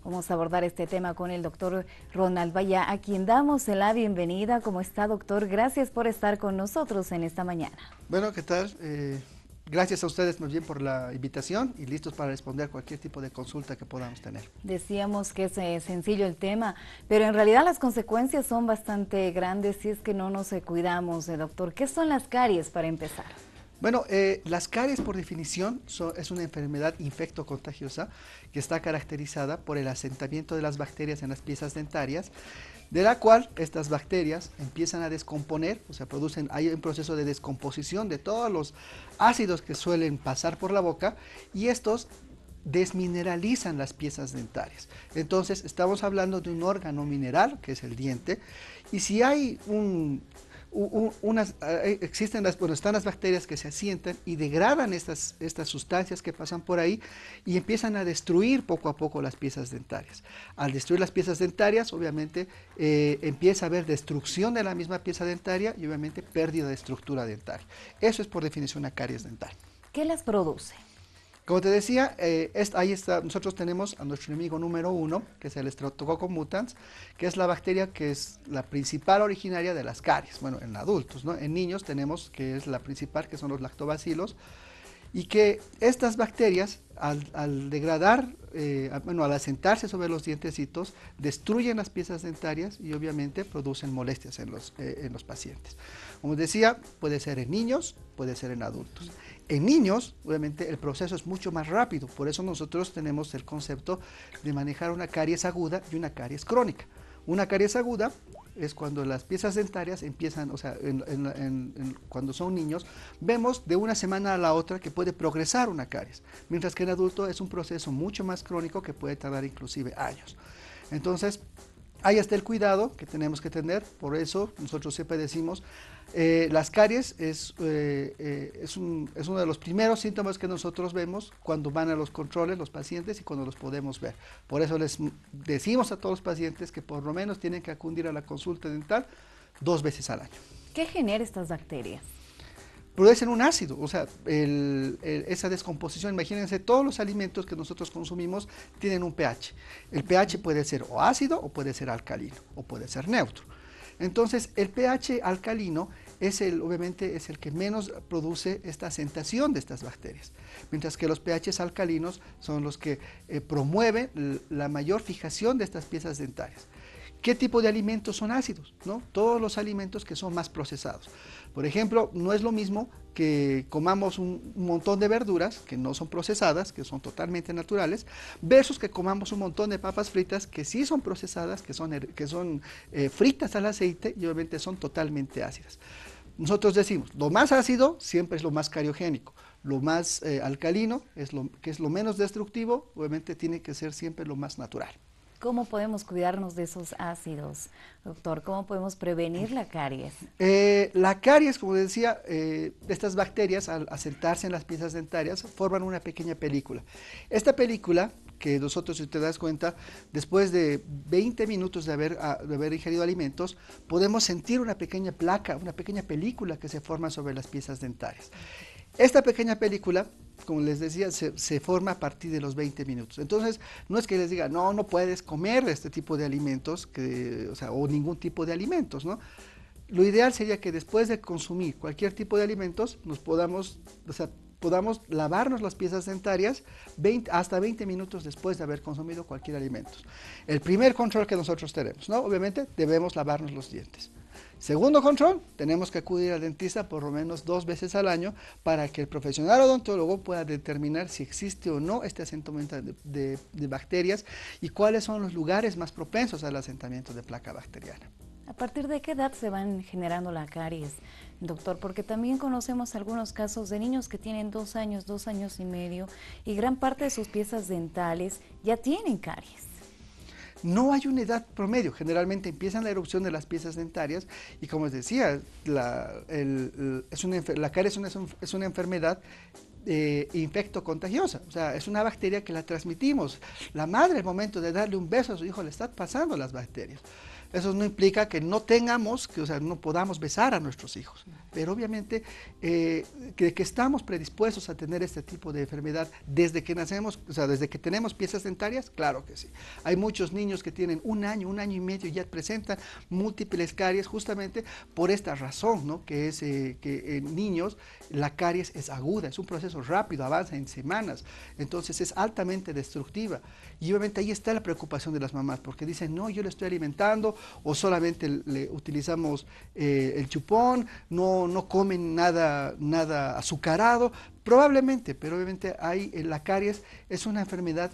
Vamos a abordar este tema con el doctor Ronald Vaya, a quien damos la bienvenida. ¿Cómo está, doctor? Gracias por estar con nosotros en esta mañana. Bueno, ¿qué tal? Gracias a ustedes más bien por la invitación y listos para responder cualquier tipo de consulta que podamos tener. Decíamos que es sencillo el tema, pero en realidad las consecuencias son bastante grandes si es que no nos cuidamos, doctor. ¿Qué son las caries para empezar? Bueno, las caries por definición es una enfermedad infectocontagiosa que está caracterizada por el asentamiento de las bacterias en las piezas dentarias, de la cual estas bacterias empiezan a descomponer, o sea, hay un proceso de descomposición de todos los ácidos que suelen pasar por la boca y estos desmineralizan las piezas dentarias. Entonces, estamos hablando de un órgano mineral, que es el diente, y si hay están las bacterias que se asientan y degradan estas sustancias que pasan por ahí y empiezan a destruir poco a poco las piezas dentarias. Al destruir las piezas dentarias, obviamente, empieza a haber destrucción de la misma pieza dentaria y obviamente pérdida de estructura dentaria. Eso es por definición una caries dental. ¿Qué las produce? Como te decía, ahí está, nosotros tenemos a nuestro enemigo número 1, que es el Streptococcus mutans, que es la bacteria que es la principal originaria de las caries, bueno, en adultos, ¿no? En niños tenemos que es la principal, que son los lactobacilos, y que estas bacterias, al degradar, al asentarse sobre los dientecitos, destruyen las piezas dentarias y obviamente producen molestias en los pacientes. Como decía, puede ser en niños, puede ser en adultos. En niños, obviamente, el proceso es mucho más rápido, por eso nosotros tenemos el concepto de manejar una caries aguda y una caries crónica. Una caries aguda es cuando las piezas dentarias empiezan, o sea, cuando son niños, vemos de una semana a la otra que puede progresar una caries, mientras que en adulto es un proceso mucho más crónico que puede tardar inclusive años. Entonces, ahí está el cuidado que tenemos que tener, por eso nosotros siempre decimos, las caries es uno de los primeros síntomas que nosotros vemos cuando van a los controles los pacientes y cuando los podemos ver. Por eso les decimos a todos los pacientes que por lo menos tienen que acudir a la consulta dental 2 veces al año. ¿Qué genera estas bacterias? Producen un ácido, o sea, esa descomposición, imagínense, todos los alimentos que nosotros consumimos tienen un pH. El pH puede ser o ácido o puede ser alcalino o puede ser neutro. Entonces, el pH alcalino obviamente es el que menos produce esta asentación de estas bacterias, mientras que los pHs alcalinos son los que promueven la mayor fijación de estas piezas dentarias. ¿Qué tipo de alimentos son ácidos? ¿No? Todos los alimentos que son más procesados. Por ejemplo, no es lo mismo que comamos un montón de verduras que no son procesadas, que son totalmente naturales, versus que comamos un montón de papas fritas que sí son procesadas, que son fritas al aceite y obviamente son totalmente ácidas. Nosotros decimos, lo más ácido siempre es lo más cariogénico, lo más alcalino, que es lo menos destructivo, obviamente tiene que ser siempre lo más natural. ¿Cómo podemos cuidarnos de esos ácidos, doctor? ¿Cómo podemos prevenir la caries? La caries, como decía, estas bacterias al asentarse en las piezas dentarias forman una pequeña película. Esta película, que nosotros, si te das cuenta, después de 20 minutos de haber ingerido alimentos, podemos sentir una pequeña placa, una pequeña película que se forma sobre las piezas dentarias. Esta pequeña película, como les decía, se forma a partir de los 20 minutos. Entonces, no es que les diga, no puedes comer este tipo de alimentos, o ningún tipo de alimentos, ¿no? Lo ideal sería que después de consumir cualquier tipo de alimentos, podamos lavarnos las piezas dentarias hasta 20 minutos después de haber consumido cualquier alimento. El primer control que nosotros tenemos, ¿no? Obviamente, debemos lavarnos los dientes. Segundo control, tenemos que acudir al dentista por lo menos 2 veces al año para que el profesional odontólogo pueda determinar si existe o no este asentamiento de bacterias y cuáles son los lugares más propensos al asentamiento de placa bacteriana. ¿A partir de qué edad se van generando la caries, doctor? Porque también conocemos algunos casos de niños que tienen 2 años, 2 años y medio, y gran parte de sus piezas dentales ya tienen caries. No hay una edad promedio, generalmente empiezan la erupción de las piezas dentarias y como les decía, la caries es una enfermedad infectocontagiosa, o sea, es una bacteria que la transmitimos. La madre al momento de darle un beso a su hijo le está pasando las bacterias. Eso no implica que no tengamos, que, o sea, no podamos besar a nuestros hijos, pero obviamente que estamos predispuestos a tener este tipo de enfermedad desde que nacemos, o sea, desde que tenemos piezas dentarias, claro que sí. Hay muchos niños que tienen un año y ya presentan múltiples caries justamente por esta razón, ¿no? Que es que en niños la caries es aguda, es un proceso rápido, avanza en semanas, entonces es altamente destructiva. Y obviamente ahí está la preocupación de las mamás, porque dicen, no, yo le estoy alimentando, o solamente le utilizamos el chupón, no comen nada azucarado, probablemente, pero obviamente la caries es una enfermedad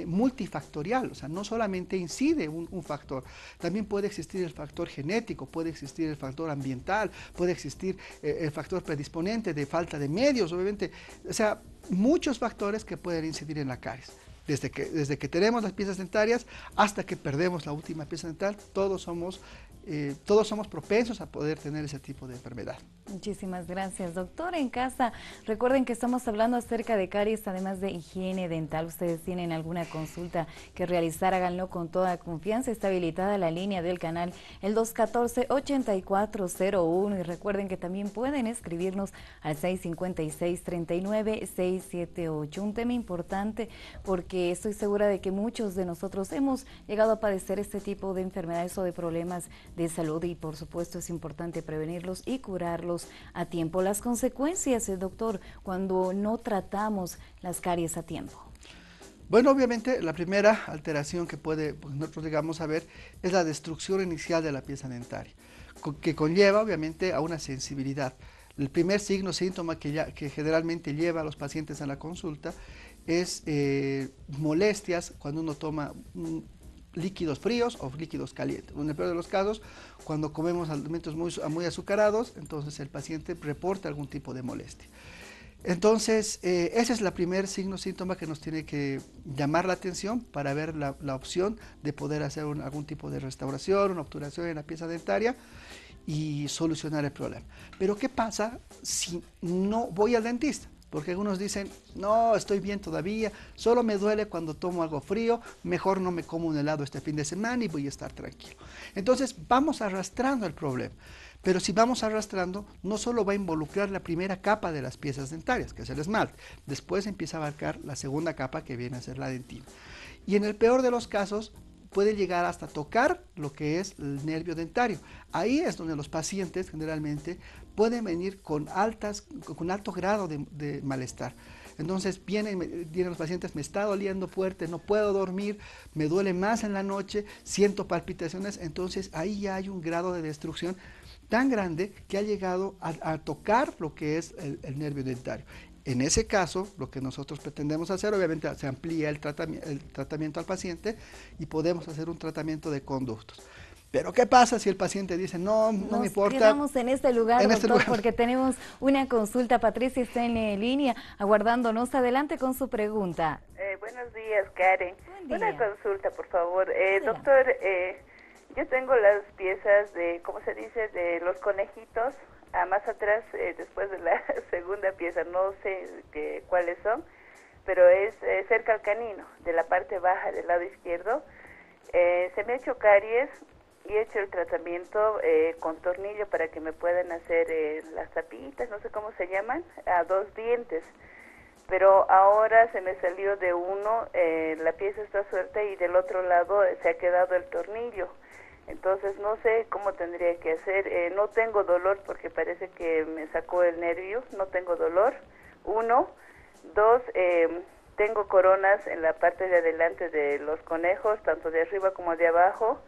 multifactorial, o sea, no solamente incide un factor, también puede existir el factor genético, puede existir el factor ambiental, puede existir el factor predisponente de falta de medios, obviamente, o sea, muchos factores que pueden incidir en la caries. Desde que tenemos las piezas dentarias hasta que perdemos la última pieza dental, todos somos propensos a poder tener ese tipo de enfermedad. Muchísimas gracias, doctor. En casa, recuerden que estamos hablando acerca de caries, además de higiene dental. Ustedes tienen alguna consulta que realizar, háganlo con toda confianza. Está habilitada la línea del canal, el 214-8401. Y recuerden que también pueden escribirnos al 656-39-678. Un tema importante porque estoy segura de que muchos de nosotros hemos llegado a padecer este tipo de enfermedades o de problemas de salud y por supuesto es importante prevenirlos y curarlos a tiempo. Las consecuencias, doctor, cuando no tratamos las caries a tiempo. Bueno, obviamente la primera alteración que nosotros llegamos a ver es la destrucción inicial de la pieza dentaria, que conlleva obviamente a una sensibilidad. El primer síntoma que generalmente lleva a los pacientes a la consulta es molestias cuando uno toma líquidos fríos o líquidos calientes. En el peor de los casos, cuando comemos alimentos muy azucarados, entonces el paciente reporta algún tipo de molestia. Entonces, ese es el primer síntoma que nos tiene que llamar la atención para ver la opción de poder hacer algún tipo de restauración, una obturación en la pieza dentaria y solucionar el problema. Pero ¿qué pasa si no voy al dentista? Porque algunos dicen, no, estoy bien todavía, solo me duele cuando tomo algo frío, mejor no me como un helado este fin de semana y voy a estar tranquilo. Entonces vamos arrastrando el problema. Pero si vamos arrastrando, no solo va a involucrar la primera capa de las piezas dentarias, que es el esmalte, después empieza a abarcar la segunda capa que viene a ser la dentina. Y en el peor de los casos, puede llegar hasta tocar lo que es el nervio dentario. Ahí es donde los pacientes generalmente pueden venir con alto grado de malestar. Entonces vienen los pacientes, me está doliendo fuerte, no puedo dormir, me duele más en la noche, siento palpitaciones, entonces ahí ya hay un grado de destrucción tan grande que ha llegado a tocar lo que es el nervio dentario. En ese caso, lo que nosotros pretendemos hacer, obviamente se amplía el tratamiento al paciente y podemos hacer un tratamiento de conductos. Pero ¿qué pasa si el paciente dice, no me importa? Nos quedamos en este lugar, doctor, porque tenemos una consulta. Patricia está en línea aguardándonos. Adelante con su pregunta. Buenos días, Karen. Buen día. Una consulta, por favor. Doctor, yo tengo las piezas de, ¿cómo se dice?, de los conejitos, más atrás, después de la segunda pieza, no sé cuáles son, pero es cerca al canino, de la parte baja del lado izquierdo. Se me ha hecho caries y he hecho el tratamiento con tornillo para que me puedan hacer las tapitas, no sé cómo se llaman, a 2 dientes. Pero ahora se me salió de uno, la pieza está suelta y del otro lado se ha quedado el tornillo. Entonces no sé cómo tendría que hacer. No tengo dolor porque parece que me sacó el nervio, no tengo dolor. 1, 2, tengo coronas en la parte de adelante de los conejos, tanto de arriba como de abajo,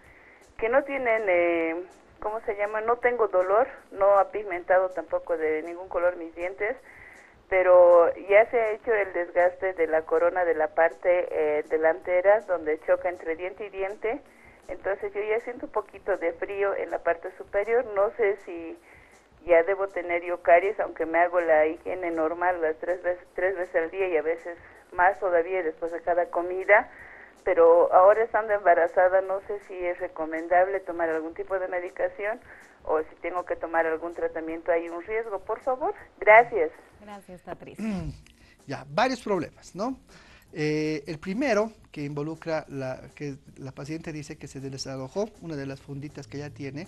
que no tienen, ¿cómo se llama? No tengo dolor, no ha pigmentado tampoco de ningún color mis dientes, pero ya se ha hecho el desgaste de la corona de la parte delantera, donde choca entre diente y diente. Entonces yo ya siento un poquito de frío en la parte superior, no sé si ya debo tener yo caries, aunque me hago la higiene normal las tres veces al día y a veces más todavía después de cada comida, pero ahora estando embarazada no sé si es recomendable tomar algún tipo de medicación o si tengo que tomar algún tratamiento. ¿Hay un riesgo? Por favor, gracias. Gracias, Patricia. Ya, varios problemas, ¿no? El primero, que involucra, que la paciente dice que se desalojó una de las funditas que ella tiene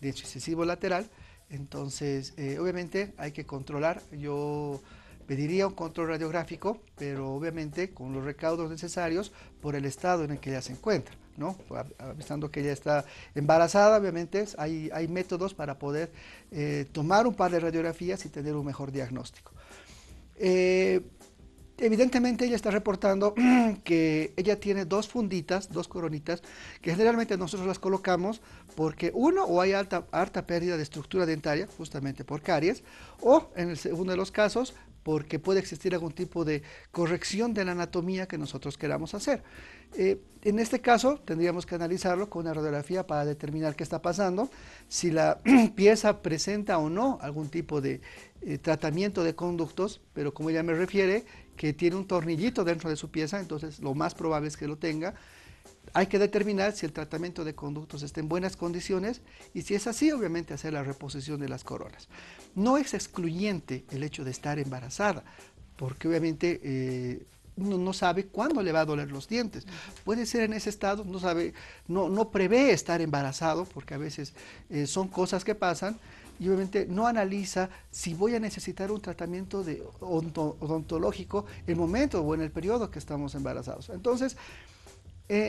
de su incisivo lateral. Entonces, obviamente hay que controlar. Yo pediría un control radiográfico, pero obviamente con los recaudos necesarios por el estado en el que ella se encuentra, ¿no? Avisando que ella está embarazada, obviamente hay métodos para poder tomar un par de radiografías y tener un mejor diagnóstico. Evidentemente ella está reportando que ella tiene dos funditas, dos coronitas, que generalmente nosotros las colocamos porque uno, o hay harta pérdida de estructura dentaria, justamente por caries, o en el segundo de los casos, porque puede existir algún tipo de corrección de la anatomía que nosotros queramos hacer. En este caso tendríamos que analizarlo con una radiografía para determinar qué está pasando, si la pieza presenta o no algún tipo de tratamiento de conductos, pero como ella me refiere, que tiene un tornillito dentro de su pieza, entonces lo más probable es que lo tenga. Hay que determinar si el tratamiento de conductos está en buenas condiciones y si es así, obviamente hacer la reposición de las coronas. No es excluyente el hecho de estar embarazada, porque obviamente uno no sabe cuándo le va a doler los dientes. Puede ser en ese estado, no prevé estar embarazado, porque a veces son cosas que pasan, y obviamente no analiza si voy a necesitar un tratamiento odontológico en el momento o en el periodo que estamos embarazados. Entonces,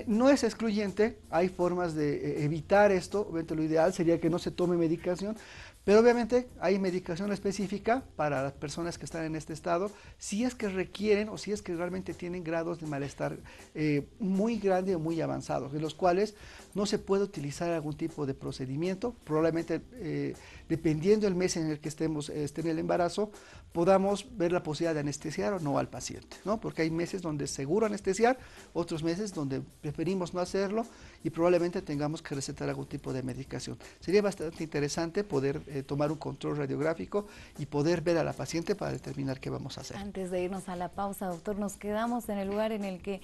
no es excluyente, hay formas de evitar esto. Obviamente lo ideal sería que no se tome medicación, pero obviamente hay medicación específica para las personas que están en este estado, si es que requieren o si es que realmente tienen grados de malestar muy grande o muy avanzados, en los cuales no se puede utilizar algún tipo de procedimiento. Probablemente dependiendo del mes en el que esté en el embarazo, podamos ver la posibilidad de anestesiar o no al paciente, ¿no? Porque hay meses donde es seguro anestesiar, otros meses donde preferimos no hacerlo y probablemente tengamos que recetar algún tipo de medicación. Sería bastante interesante poder tomar un control radiográfico y poder ver a la paciente para determinar qué vamos a hacer. Antes de irnos a la pausa, doctor, nos quedamos en el lugar en el que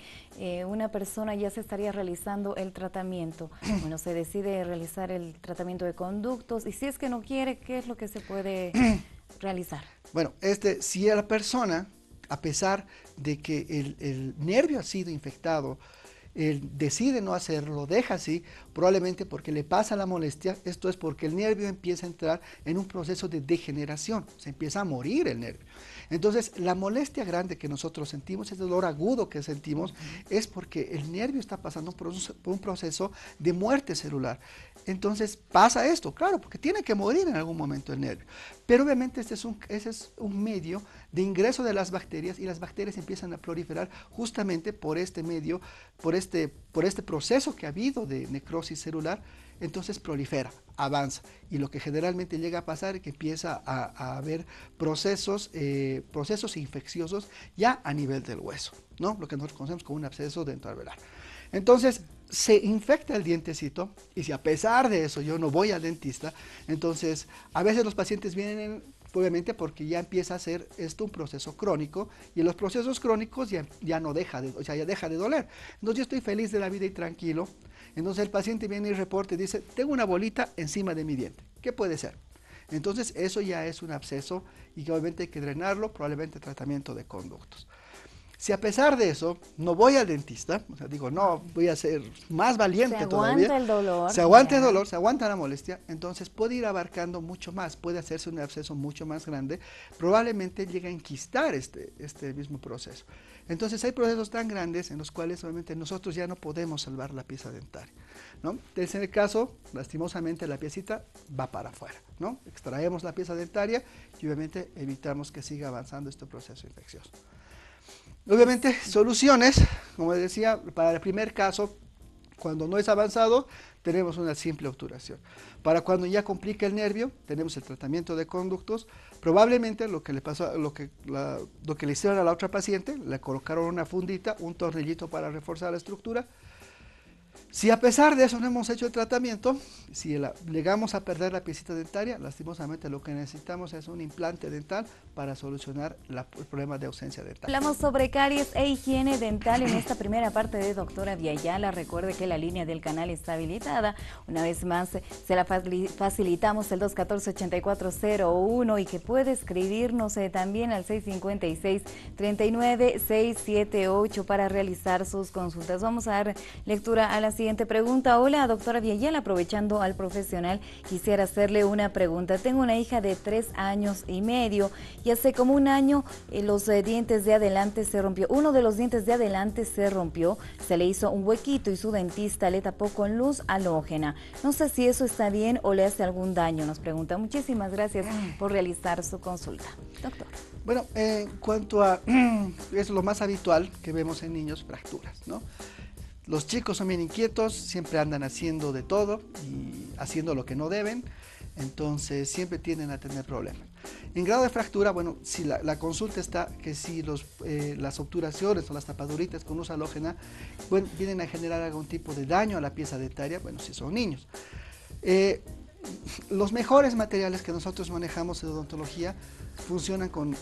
una persona ya se estaría realizando el tratamiento. Bueno, se decide realizar el tratamiento de conductos y si es que no quiere, ¿qué es lo que se puede realizar? Bueno, si a la persona, a pesar de que el nervio ha sido infectado, él decide no hacerlo, deja así, probablemente porque le pasa la molestia. Esto es porque el nervio empieza a entrar en un proceso de degeneración, se empieza a morir el nervio. Entonces, la molestia grande que nosotros sentimos, ese dolor agudo que sentimos, es porque el nervio está pasando por un proceso de muerte celular. Entonces, pasa esto, claro, porque tiene que morir en algún momento el nervio. Pero obviamente ese es un medio de ingreso de las bacterias y las bacterias empiezan a proliferar justamente por este medio, por este proceso que ha habido de necrosis celular. Entonces prolifera, avanza, y lo que generalmente llega a pasar es que empieza a haber procesos infecciosos ya a nivel del hueso, ¿no? Lo que nosotros conocemos como un absceso dentoalveolar. Entonces se infecta el dientecito y si a pesar de eso yo no voy al dentista, entonces a veces los pacientes vienen obviamente porque ya empieza a ser esto un proceso crónico y en los procesos crónicos ya no deja ya deja de doler. Entonces yo estoy feliz de la vida y tranquilo. Entonces el paciente viene y reporta y dice, tengo una bolita encima de mi diente. ¿Qué puede ser? Entonces eso ya es un absceso y que obviamente hay que drenarlo, probablemente tratamiento de conductos. Si a pesar de eso no voy al dentista, o sea, digo, no, voy a ser más valiente todavía. Se aguanta el dolor. Se aguanta el dolor, se aguanta la molestia, entonces puede ir abarcando mucho más, puede hacerse un absceso mucho más grande, probablemente llegue a enquistar este mismo proceso. Entonces hay procesos tan grandes en los cuales obviamente nosotros ya no podemos salvar la pieza dentaria, ¿no? En ese caso, lastimosamente la piecita va para afuera, ¿no? Extraemos la pieza dentaria y obviamente evitamos que siga avanzando este proceso infeccioso. Obviamente, soluciones, como decía, para el primer caso, cuando no es avanzado, tenemos una simple obturación. Para cuando ya complica el nervio, tenemos el tratamiento de conductos. Probablemente lo que le pasó, lo que le hicieron a la otra paciente, le colocaron una fundita, un tornillito para reforzar la estructura. Si a pesar de eso no hemos hecho el tratamiento, si llegamos a perder la piecita dentaria, lastimosamente lo que necesitamos es un implante dental para solucionar el problema de ausencia dental. Hablamos sobre caries e higiene dental en esta primera parte de Doctora Viayala. Recuerde que la línea del canal está habilitada. Una vez más, se la facilitamos el 214-8401 y que puede escribirnos también al 656-39678 para realizar sus consultas. Vamos a dar lectura a la siguiente pregunta. Hola, doctora Viayala, aprovechando al profesional, quisiera hacerle una pregunta. Tengo una hija de 3 años y medio y hace como un año los dientes de adelante se rompió. Uno de los dientes de adelante se rompió, se le hizo un huequito y su dentista le tapó con luz halógena. No sé si eso está bien o le hace algún daño, nos pregunta. Muchísimas gracias por realizar su consulta. Doctor. Bueno, en cuanto a, es lo más habitual que vemos en niños, fracturas, ¿no? Los chicos son bien inquietos, siempre andan haciendo de todo y haciendo lo que no deben, entonces siempre tienden a tener problemas. En grado de fractura, bueno, si la consulta está que si las obturaciones o las tapaduritas con luz halógena vienen a generar algún tipo de daño a la pieza dentaria, bueno, si son niños. Los mejores materiales que nosotros manejamos en odontología funcionan con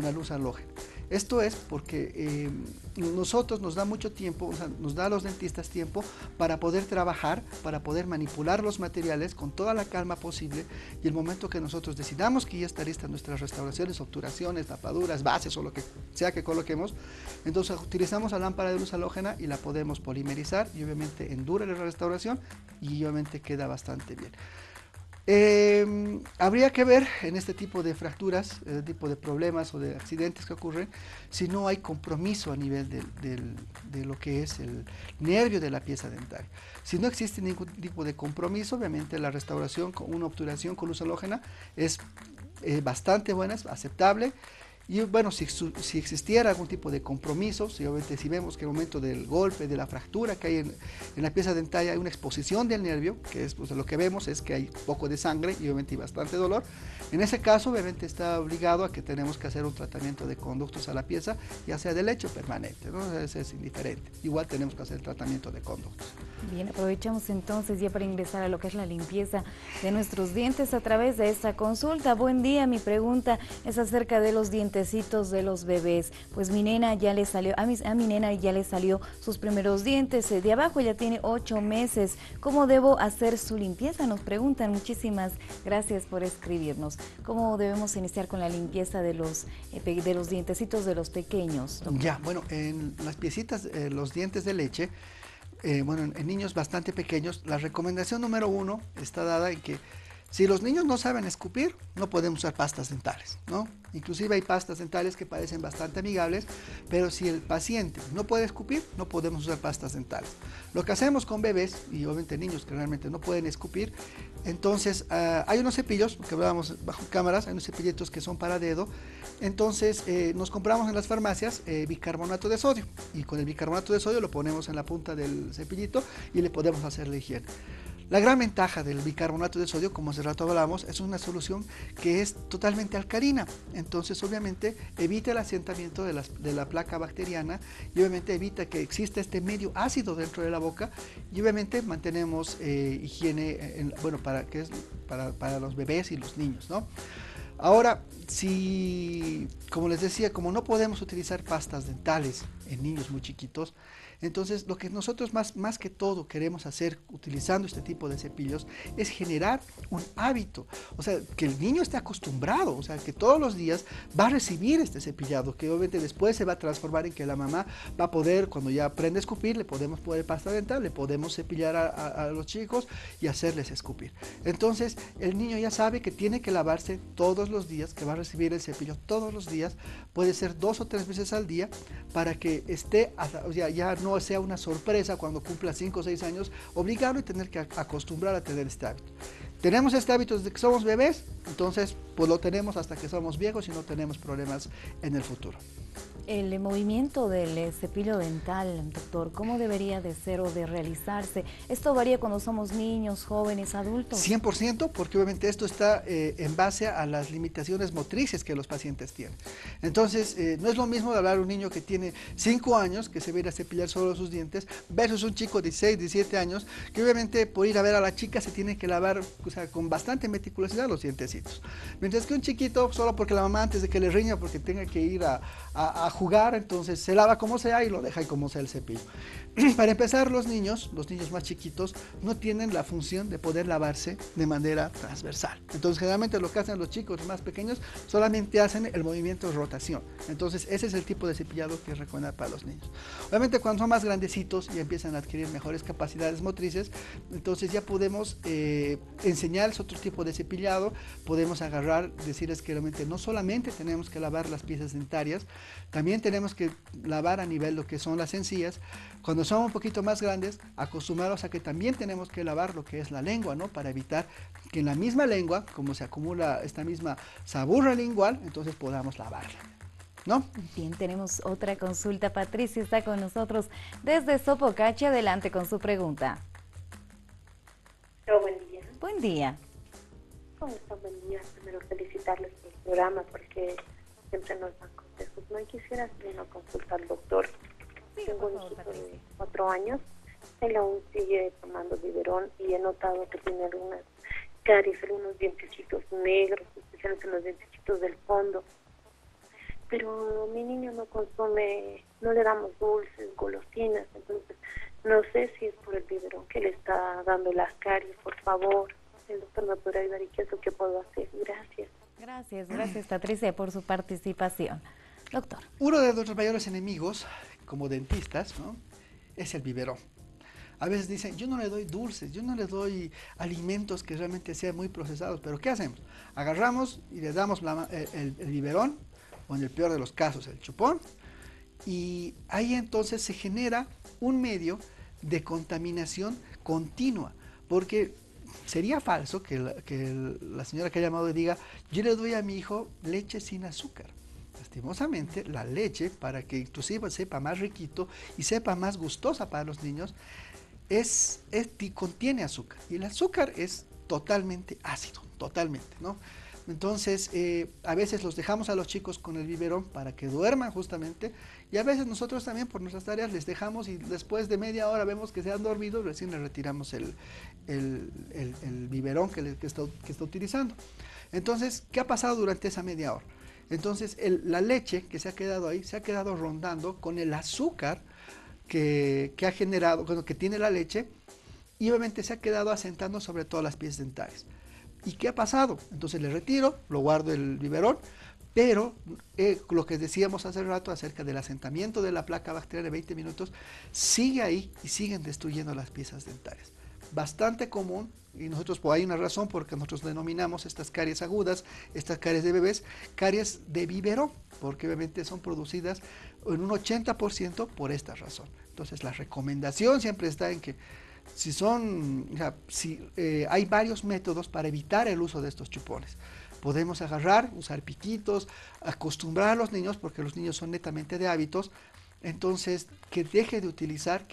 la luz halógena. Esto es porque nosotros nos da mucho tiempo, o sea, nos da a los dentistas tiempo para poder trabajar, para poder manipular los materiales con toda la calma posible, y el momento que nosotros decidamos que ya está lista nuestras restauraciones, obturaciones, tapaduras, bases o lo que sea que coloquemos, entonces utilizamos la lámpara de luz halógena y la podemos polimerizar y obviamente endura la restauración y obviamente queda bastante bien. Habría que ver en este tipo de fracturas, tipo de problemas o de accidentes que ocurren, si no hay compromiso a nivel de lo que es el nervio de la pieza dentaria. Si no existe ningún tipo de compromiso, obviamente la restauración con una obturación con luz halógena es bastante buena, es aceptable. Y bueno, si existiera algún tipo de compromiso, obviamente si vemos que en el momento del golpe, de la fractura que hay en la pieza dentaria hay una exposición del nervio, que es pues, lo que vemos es que hay poco de sangre y obviamente hay bastante dolor, en ese caso obviamente está obligado a que tenemos que hacer un tratamiento de conductos a la pieza, ya sea de leche o permanente, ¿no? Es indiferente, igual tenemos que hacer el tratamiento de conductos. Bien, aprovechamos entonces ya para ingresar a lo que es la limpieza de nuestros dientes a través de esta consulta. Buen día, mi pregunta es acerca de los dientecitos de los bebés. Pues mi nena ya le salió, a mi nena ya le salió sus primeros dientes, de abajo ya tiene 8 meses. ¿Cómo debo hacer su limpieza? Nos preguntan. Muchísimas gracias por escribirnos. ¿Cómo debemos iniciar con la limpieza de los dientecitos de los pequeños, doctor? Ya, bueno, en las piecitas, los dientes de leche, bueno, en niños bastante pequeños, la recomendación número 1 está dada en que si los niños no saben escupir, no podemos usar pastas dentales, ¿no? Inclusive hay pastas dentales que parecen bastante amigables, pero si el paciente no puede escupir, no podemos usar pastas dentales. Lo que hacemos con bebés, y obviamente niños que realmente no pueden escupir, entonces hay unos cepillos, que hablábamos bajo cámaras, hay unos cepillitos que son para dedo, entonces nos compramos en las farmacias bicarbonato de sodio, y con el bicarbonato de sodio lo ponemos en la punta del cepillito y le podemos hacer la higiene. La gran ventaja del bicarbonato de sodio, como hace rato hablamos, es una solución que es totalmente alcalina. Entonces, obviamente, evita el asentamiento de la placa bacteriana y obviamente evita que exista este medio ácido dentro de la boca y obviamente mantenemos higiene, bueno, para los bebés y los niños, ¿no? Ahora, como les decía, como no podemos utilizar pastas dentales en niños muy chiquitos, entonces lo que nosotros más que todo queremos hacer utilizando este tipo de cepillos es generar un hábito, o sea, que el niño esté acostumbrado, o sea, que todos los días va a recibir este cepillado, que obviamente después se va a transformar en que la mamá va a poder, cuando ya aprende a escupir, le podemos poner pasta dental, le podemos cepillar a los chicos y hacerles escupir. Entonces, el niño ya sabe que tiene que lavarse todos los días, que va a recibir el cepillo todos los días, puede ser 2 o 3 veces al día, para que esté, o sea, ya no sea una sorpresa cuando cumpla 5 o 6 años, obligarlo y tener que acostumbrar a tener este hábito. Tenemos este hábito desde que somos bebés, entonces pues lo tenemos hasta que somos viejos y no tenemos problemas en el futuro. El movimiento del cepillo dental, doctor, ¿cómo debería de ser o de realizarse? ¿Esto varía cuando somos niños, jóvenes, adultos? 100%, porque obviamente esto está en base a las limitaciones motrices que los pacientes tienen. Entonces, no es lo mismo hablar de un niño que tiene 5 años, que se va a ir a cepillar solo sus dientes, versus un chico de 16, 17 años, que obviamente por ir a ver a la chica se tiene que lavar, o sea, con bastante meticulosidad los dientecitos. Mientras que un chiquito, solo porque la mamá antes de que le riña, porque tenga que ir a jugar, entonces se lava como sea y lo deja ahí como sea el cepillo. Para empezar, los niños más chiquitos, no tienen la función de poder lavarse de manera transversal. Entonces, generalmente lo que hacen los chicos más pequeños, solamente hacen el movimiento de rotación. Entonces, ese es el tipo de cepillado que es recomendable para los niños. Obviamente, cuando son más grandecitos y empiezan a adquirir mejores capacidades motrices, entonces ya podemos enseñarles otro tipo de cepillado, podemos agarrar, decirles que realmente no solamente tenemos que lavar las piezas dentarias, también tenemos que lavar a nivel lo que son las encías. Cuando son un poquito más grandes, acostumbrados a que también tenemos que lavar lo que es la lengua, ¿no? Para evitar que en la misma lengua, como se acumula esta misma saburra lingual, entonces podamos lavarla, ¿no? Bien, tenemos otra consulta. Patricia está con nosotros desde Sopocachi. Adelante con su pregunta. Buen día. Buen día. ¿Cómo están? Buen día. Primero felicitarles por el programa porque siempre nos dan consejos. No quisiera hacer una consulta al doctor. Sí, tengo un hijito de 4 años. Él aún sigue tomando biberón y he notado que tiene algunas caries, algunos dientecitos negros, especialmente los dientecitos del fondo. Pero mi niño no consume, no le damos dulces, golosinas, entonces no sé si es por el biberón que le está dando las caries. Por favor, el doctor me podrá ayudar y qué es lo que puedo hacer. Gracias. Gracias Patricia por su participación. Doctor. Uno de nuestros mayores enemigos, como dentistas, ¿no?, es el biberón. A veces dicen, yo no le doy dulces, yo no le doy alimentos que realmente sean muy procesados, pero ¿qué hacemos? Agarramos y le damos el biberón, o en el peor de los casos el chupón, y ahí entonces se genera un medio de contaminación continua, porque sería falso que la señora que ha llamado diga, yo le doy a mi hijo leche sin azúcar. Lastimosamente, la leche, para que inclusive sepa más riquito y sepa más gustosa para los niños, contiene azúcar. Y el azúcar es totalmente ácido, totalmente, ¿no? Entonces, a veces los dejamos a los chicos con el biberón para que duerman justamente, y a veces nosotros también por nuestras tareas les dejamos y después de media hora vemos que se han dormido, recién les retiramos el biberón que está utilizando. Entonces, ¿qué ha pasado durante esa media hora? Entonces, la leche que se ha quedado ahí, se ha quedado rondando con el azúcar que ha generado, que tiene la leche, y obviamente se ha quedado asentando sobre todas las piezas dentales. ¿Y qué ha pasado? Entonces le retiro, lo guardo el biberón, pero lo que decíamos hace rato acerca del asentamiento de la placa bacteriana de 20 minutos, sigue ahí y siguen destruyendo las piezas dentales. Bastante común, y nosotros hay una razón porque nosotros denominamos estas caries agudas, estas caries de bebés, caries de biberón, porque obviamente son producidas en un 80% por esta razón. Entonces la recomendación siempre está en que hay varios métodos para evitar el uso de estos chupones. Podemos usar piquitos, acostumbrar a los niños, porque los niños son netamente de hábitos. Entonces, que deje de utilizar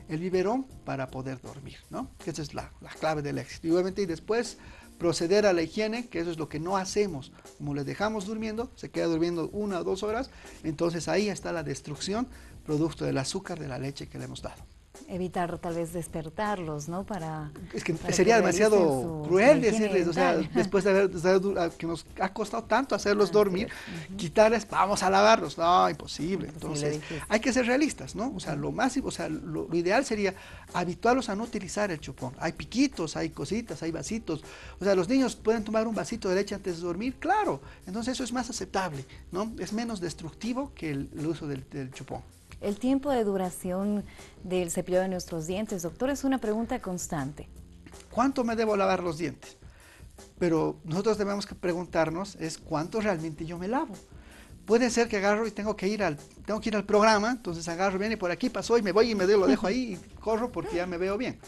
el biberón para poder dormir, ¿no? Esa es la clave del éxito. Y obviamente, y después proceder a la higiene, que eso es lo que no hacemos. Como les dejamos durmiendo, se queda durmiendo 1 o 2 horas, entonces ahí está la destrucción, producto del azúcar de la leche que le hemos dado. Evitar tal vez despertarlos, ¿no? Para sería demasiado cruel decirles, o sea, después de que nos ha costado tanto hacerlos dormir, quitarles, vamos a lavarlos, no, imposible. Entonces, hay que ser realistas, ¿no? O sea, lo ideal sería habituarlos a no utilizar el chupón. Hay piquitos, hay cositas, hay vasitos. O sea, los niños pueden tomar un vasito de leche antes de dormir, claro. Entonces eso es más aceptable, ¿no? Es menos destructivo que el uso del chupón. El tiempo de duración del cepillado de nuestros dientes, doctor, es una pregunta constante. ¿Cuánto me debo lavar los dientes? Pero nosotros debemos que preguntarnos es cuánto realmente yo me lavo. Puede ser que agarro y tengo que ir al programa, entonces agarro, viene por aquí, pasó y me voy y lo dejo ahí y corro porque ya me veo bien.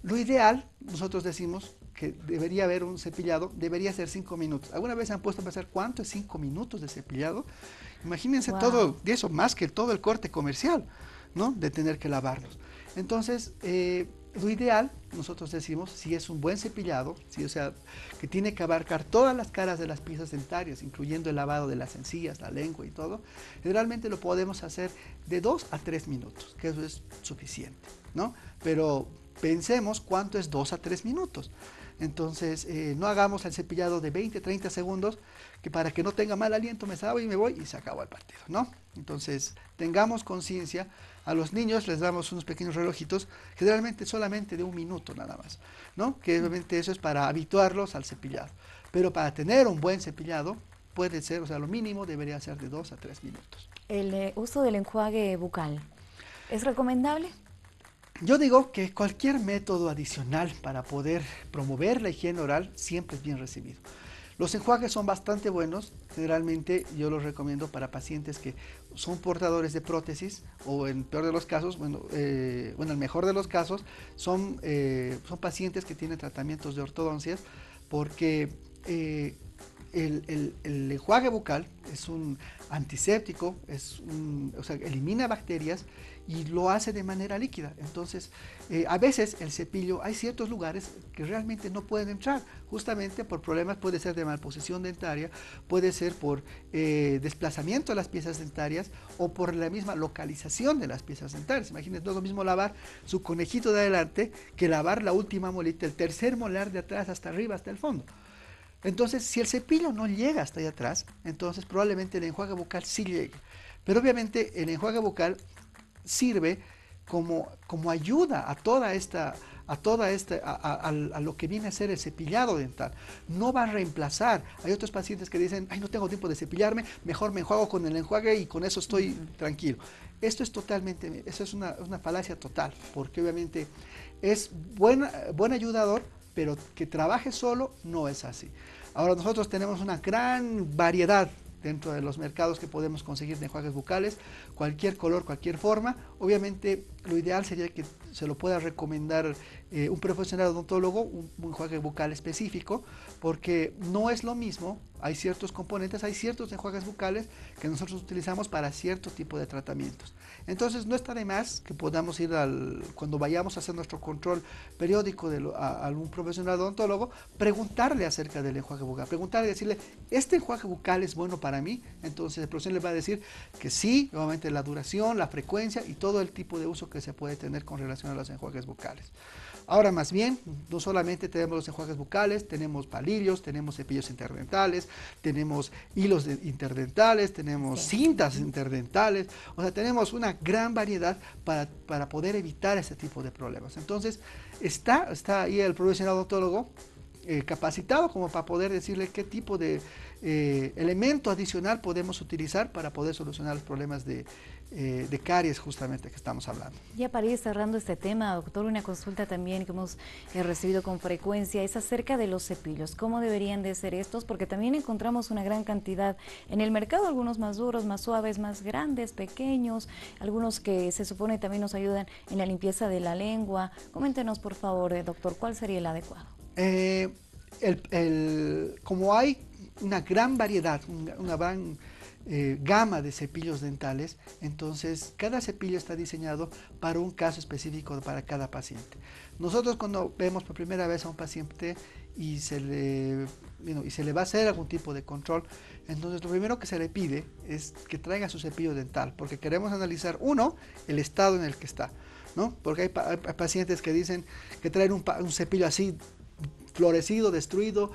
Lo ideal, nosotros decimos que debería haber un cepillado, debería ser 5 minutos. ¿Alguna vez se han puesto a pensar cuánto es 5 minutos de cepillado? Imagínense Wow. todo de eso, más que todo el corte comercial, ¿no? De tener que lavarlos. Entonces, lo ideal, nosotros decimos, si es un buen cepillado, si, o sea, que tiene que abarcar todas las caras de las piezas dentarias, incluyendo el lavado de las encías, la lengua y todo, generalmente lo podemos hacer de 2 a 3 minutos, que eso es suficiente, ¿no? Pero pensemos cuánto es 2 a 3 minutos. Entonces, no hagamos el cepillado de 20, 30 segundos, que para que no tenga mal aliento me salgo y me voy y se acabó el partido, ¿no? Entonces, tengamos conciencia. A los niños les damos unos pequeños relojitos, generalmente solamente de 1 minuto nada más, ¿no? Que obviamente eso es para habituarlos al cepillado. Pero para tener un buen cepillado, puede ser, o sea, lo mínimo debería ser de 2 a 3 minutos. El uso del enjuague bucal, ¿es recomendable? Yo digo que cualquier método adicional para poder promover la higiene oral siempre es bien recibido. Los enjuagues son bastante buenos, generalmente yo los recomiendo para pacientes que son portadores de prótesis o en peor de los casos, bueno, el mejor de los casos, son pacientes que tienen tratamientos de ortodoncias porque el enjuague bucal es un antiséptico, o sea, elimina bacterias y lo hace de manera líquida. Entonces, a veces el cepillo, hay ciertos lugares que realmente no pueden entrar, justamente por problemas, puede ser de malposición dentaria, puede ser por desplazamiento de las piezas dentarias o por la misma localización de las piezas dentarias. Imagínense, no es lo mismo lavar su conejito de adelante que lavar la última molita, el tercer molar de atrás hasta arriba, hasta el fondo. Entonces, si el cepillo no llega hasta allá atrás, entonces probablemente el enjuague bucal sí llegue. Pero obviamente el enjuague bucal sirve como ayuda a lo que viene a ser el cepillado dental. No va a reemplazar. Hay otros pacientes que dicen, ay, no tengo tiempo de cepillarme, mejor me enjuago con el enjuague y con eso estoy tranquilo. Eso es una falacia total, porque obviamente es buen ayudador, pero que trabaje solo no es así. Ahora nosotros tenemos una gran variedad dentro de los mercados que podemos conseguir de enjuagues bucales, cualquier color, cualquier forma. Obviamente lo ideal sería que se lo pueda recomendar un profesional odontólogo, un enjuague bucal específico, porque no es lo mismo, hay ciertos componentes, hay ciertos enjuagues bucales que nosotros utilizamos para cierto tipo de tratamientos. Entonces no está de más que podamos ir cuando vayamos a hacer nuestro control periódico a algún profesional odontólogo, preguntarle acerca del enjuague bucal, preguntarle, decirle, ¿este enjuague bucal es bueno para mí? Entonces el profesional le va a decir que sí, obviamente la duración, la frecuencia y todo el tipo de uso que se puede tener con relación a los enjuagues bucales. Ahora más bien, no solamente tenemos los enjuagues bucales, tenemos palillos, tenemos cepillos interdentales, tenemos hilos interdentales, tenemos cintas interdentales, o sea, tenemos una gran variedad para poder evitar este tipo de problemas. Entonces, está ahí el profesional odontólogo capacitado como para poder decirle qué tipo de elemento adicional podemos utilizar para poder solucionar los problemas de caries justamente que estamos hablando. Ya para ir cerrando este tema, doctor, una consulta también que hemos recibido con frecuencia es acerca de los cepillos. ¿Cómo deberían de ser estos? Porque también encontramos una gran cantidad en el mercado, algunos más duros, más suaves, más grandes, pequeños, algunos que se supone también nos ayudan en la limpieza de la lengua. Coméntenos, por favor, doctor, ¿cuál sería el adecuado? Como hay una gran variedad, una gran gama de cepillos dentales, entonces cada cepillo está diseñado para un caso específico para cada paciente. Nosotros cuando vemos por primera vez a un paciente y se le va a hacer algún tipo de control, entonces lo primero que se le pide es que traiga su cepillo dental, porque queremos analizar, uno, el estado en el que está, ¿no? Porque hay pacientes que dicen que traen un cepillo así florecido, destruido,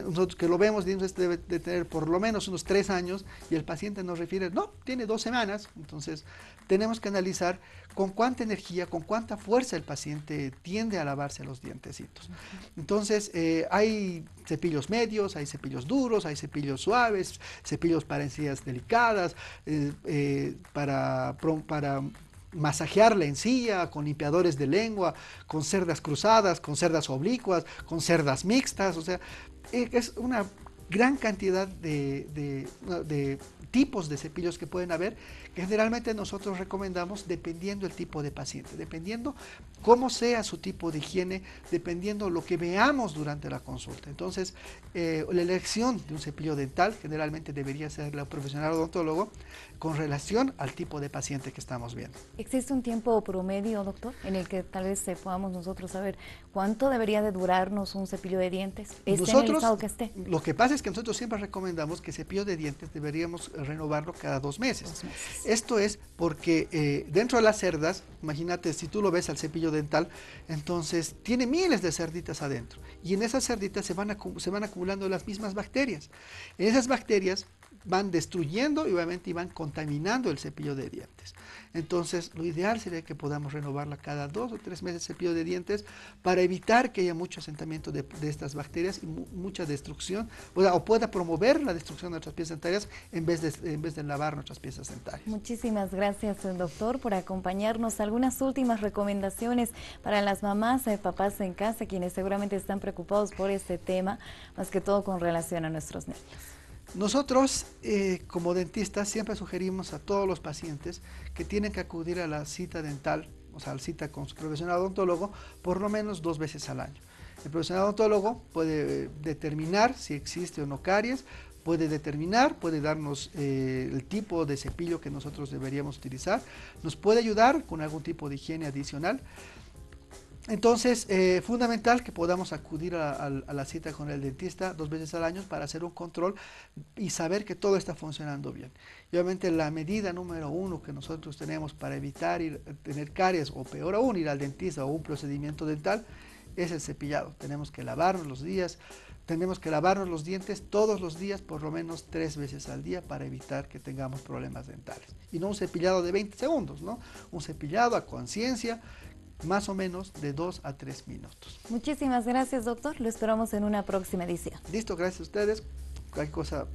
nosotros que lo vemos, debe de tener por lo menos unos 3 años y el paciente nos refiere, no, tiene 2 semanas. Entonces tenemos que analizar con cuánta energía, con cuánta fuerza el paciente tiende a lavarse los dientecitos. Entonces hay cepillos medios, hay cepillos duros, hay cepillos suaves, cepillos para encías delicadas, para masajear la encía, con limpiadores de lengua, con cerdas cruzadas, con cerdas oblicuas, con cerdas mixtas, o sea, es una gran cantidad de tipos de cepillos que pueden haber, que generalmente nosotros recomendamos dependiendo el tipo de paciente, dependiendo cómo sea su tipo de higiene, dependiendo lo que veamos durante la consulta. Entonces, la elección de un cepillo dental generalmente debería ser la profesional odontólogo con relación al tipo de paciente que estamos viendo. ¿Existe un tiempo promedio, doctor, en el que tal vez podamos nosotros saber cuánto debería de durarnos un cepillo de dientes? ¿Esté en el estado que esté? Lo que pasa es que nosotros siempre recomendamos que cepillo de dientes deberíamos renovarlo cada 2 meses. 2 meses. Esto es porque dentro de las cerdas, imagínate, si tú lo ves al cepillo dental, entonces tiene miles de cerditas adentro. Y en esas cerditas se van acumulando las mismas bacterias. Esas bacterias van destruyendo y obviamente van contaminando el cepillo de dientes. Entonces, lo ideal sería que podamos renovarla cada 2 o 3 meses el cepillo de dientes para evitar que haya mucho asentamiento de estas bacterias y mucha destrucción, o pueda promover la destrucción de nuestras piezas dentarias en vez de lavar nuestras piezas dentarias. Muchísimas gracias, doctor, por acompañarnos. Algunas últimas recomendaciones para las mamás y papás en casa, quienes seguramente están preocupados por este tema, más que todo con relación a nuestros niños. Nosotros, como dentistas, siempre sugerimos a todos los pacientes que tienen que acudir a la cita dental, o sea, a la cita con su profesional odontólogo, por lo menos 2 veces al año. El profesional odontólogo puede determinar si existe o no caries, puede darnos el tipo de cepillo que nosotros deberíamos utilizar, nos puede ayudar con algún tipo de higiene adicional. Entonces, fundamental que podamos acudir a la cita con el dentista 2 veces al año para hacer un control y saber que todo está funcionando bien. Y obviamente la medida número 1 que nosotros tenemos para evitar tener caries o peor aún ir al dentista o un procedimiento dental es el cepillado. Tenemos que lavarnos los dientes todos los días por lo menos 3 veces al día para evitar que tengamos problemas dentales. Y no un cepillado de 20 segundos, ¿no? Un cepillado a conciencia, más o menos de 2 a 3 minutos. Muchísimas gracias, doctor. Lo esperamos en una próxima edición. Listo, gracias a ustedes. Cualquier cosa